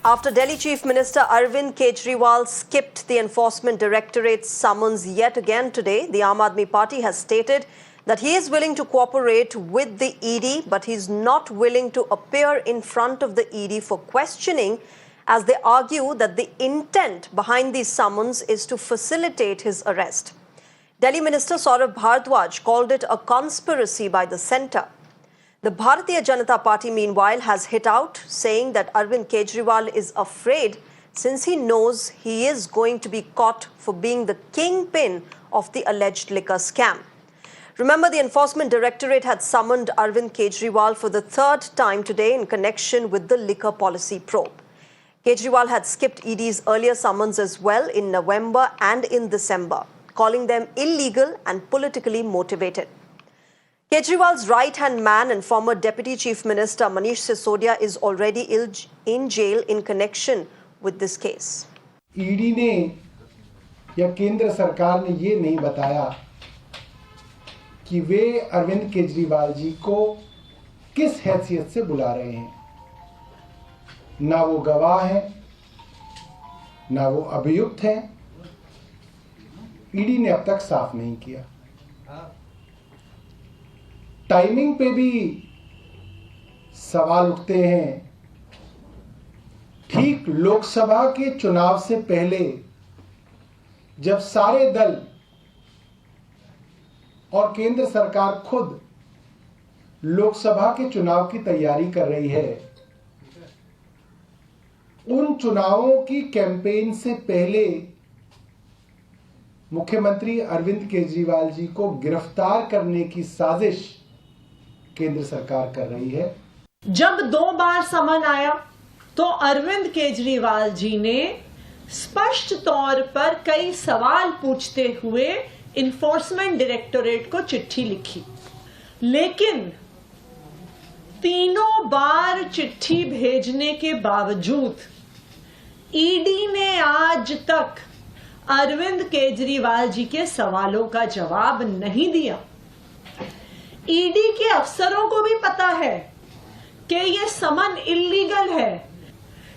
After Delhi Chief Minister Arvind Kejriwal skipped the Enforcement Directorate's summons yet again today, the Aam Aadmi Party has stated that he is willing to cooperate with the ED, but he's not willing to appear in front of the ED for questioning, as they argue that the intent behind these summons is to facilitate his arrest. Delhi Minister Saurabh Bhardwaj called it a conspiracy by the centre. The Bharatiya Janata Party, meanwhile, has hit out, saying that Arvind Kejriwal is afraid since he knows he is going to be caught for being the kingpin of the alleged liquor scam. Remember, the Enforcement Directorate had summoned Arvind Kejriwal for the third time today in connection with the liquor policy probe. Kejriwal had skipped ED's earlier summons as well in November and in December, calling them illegal and politically motivated. Kejriwal's right-hand man and former Deputy Chief Minister Manish Sisodia is already in jail in connection with this case. ED ने या केंद्र सरकार ने ये नहीं बताया कि वे अरविंद केजरीवाल जी को किस हैसियत से बुला रहे हैं। ना वो गवाह हैं, ना वो अभियुक्त हैं। ईडी ने अब तक साफ नहीं किया। टाइमिंग पे भी सवाल उठते हैं। ठीक लोकसभा के चुनाव से पहले जब सारे दल और केंद्र सरकार खुद लोकसभा के चुनाव की तैयारी कर रही है, उन चुनावों की कैंपेन से पहले मुख्यमंत्री अरविंद केजरीवाल जी को गिरफ्तार करने की साजिश केंद्र सरकार कर रही है। जब 2 बार समन आया तो अरविंद केजरीवाल जी ने स्पष्ट तौर पर कई सवाल पूछते हुए इन्फोर्समेंट डायरेक्टोरेट को चिट्ठी लिखी, लेकिन तीनों बार चिट्ठी भेजने के बावजूद ईडी ने आज तक अरविंद केजरीवाल जी के सवालों का जवाब नहीं दिया। ईडी के अफसरों को भी पता है कि ये समन इल्लीगल है,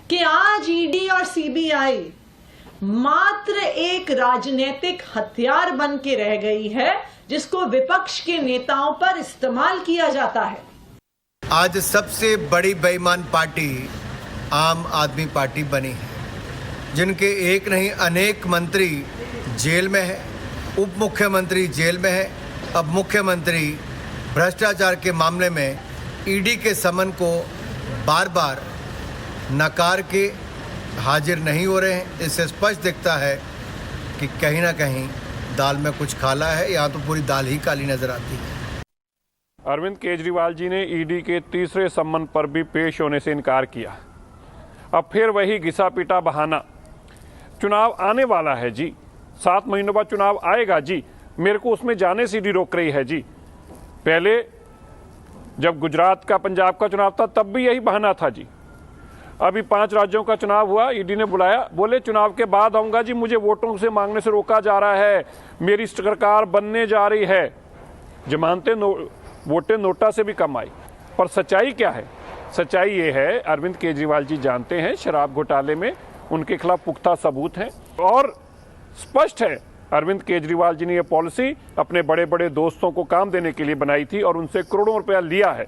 कि आज ईडी और सीबीआई मात्र एक राजनीतिक हथियार बन के रह गई है, जिसको विपक्ष के नेताओं पर इस्तेमाल किया जाता है। आज सबसे बड़ी बेईमान पार्टी आम आदमी पार्टी बनी है, जिनके एक नहीं अनेक मंत्री जेल में है, उप मुख्यमंत्री जेल में है। अब मुख्यमंत्री भ्रष्टाचार के मामले में ईडी के समन को बार बार नकार के हाजिर नहीं हो रहे हैं। इससे स्पष्ट दिखता है कि कहीं ना कहीं दाल में कुछ काला है, या तो पूरी दाल ही काली नजर आती है। अरविंद केजरीवाल जी ने ईडी के तीसरे सम्मन पर भी पेश होने से इनकार किया। अब फिर वही घिसा पीटा बहाना। चुनाव आने वाला है जी, 7 महीनों बाद चुनाव आएगा जी, मेरे को उसमें जाने से ईडी रोक रही है जी। पहले जब गुजरात का, पंजाब का चुनाव था तब भी यही बहाना था जी। अभी 5 राज्यों का चुनाव हुआ, ईडी ने बुलाया, बोले चुनाव के बाद आऊंगा जी, मुझे वोटों से मांगने से रोका जा रहा है, मेरी सरकार बनने जा रही है। जमानतें वोटें नोटा से भी कम आई। पर सच्चाई क्या है? सच्चाई ये है, अरविंद केजरीवाल जी जानते हैं शराब घोटाले में उनके खिलाफ पुख्ता सबूत हैं, और स्पष्ट है अरविंद केजरीवाल जी ने यह पॉलिसी अपने बड़े बड़े दोस्तों को काम देने के लिए बनाई थी और उनसे करोड़ों रुपया लिया है।